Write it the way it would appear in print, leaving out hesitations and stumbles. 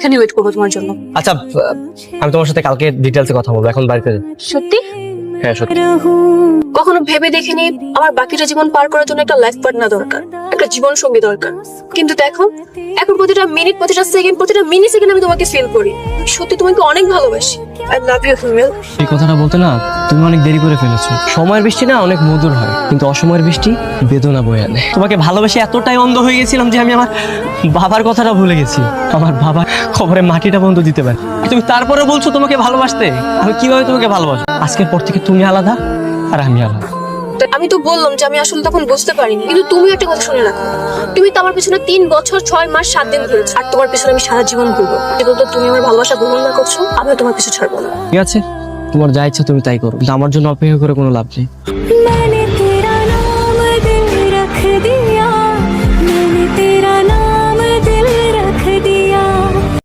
এখানে ওয়েট করবো তোমার জন্য। আচ্ছা, আমি তোমার সাথে কালকে ডিটেলসে কথা বলবো, এখন বাড়িতে যাই। সত্যি? হ্যাঁ সত্যি। কখনো ভেবে দেখিনি আমার বাকিটা জীবন পার করার জন্য একটা লাইফ পার্টনার দরকার, একটা জীবন সঙ্গী দরকার। কিন্তু দেখো, এখন প্রতিটা মিনিট, প্রতিটা সেকেন্ড, প্রতিটা মিনি সেকেন্ড আমি তোমাকে ফিল করি। সত্যি তোমাকে অনেক ভালোবাসি। আই লাভ ইউ হিমেল। এই কথাটা বলতে না তুমি অনেক দেরি করে ফেলেছো। সময়ের বৃষ্টি না অনেক মধুর হয়, কিন্তু অসময়ের বৃষ্টি বেদনা বয়ে আনে। তোমাকে ভালোবেসে এতটাই অন্ধ হয়ে গেছিলাম যে আমি আমার বাবার কথাটা ভুলে গেছি। আমার বাবা খবরে মাটিটা বন্ধ দিতে পারে, তুমি তারপরে বলছো তোমাকে ভালোবাসতে। আমি কিভাবে তোমাকে ভালোবাসবো? আজকের পর থেকে তুমি আলাদা আর আমি আলাদা। আমি তো বললাম যে আমি আসলে তখন বুঝতে পারিনি, কিন্তু তুমি একটা কথা শুনে রাখো, তুমি তো আমার পিছনে 3 বছর 6 মাস 7 দিন ঘুরেছো, আর তোমার পিছনে আমি সারা জীবন ঘুরবো। যেগুলো তুমি আমার ভালোবাসা গ্রহণ না করছো, আমিও তোমার পিছু ছাড়বো না। ঠিক আছে, তোমার যা ইচ্ছা তুমি তাই করো, কিন্তু আমার জন্য অপেক্ষা করে কোনো লাভ নেই।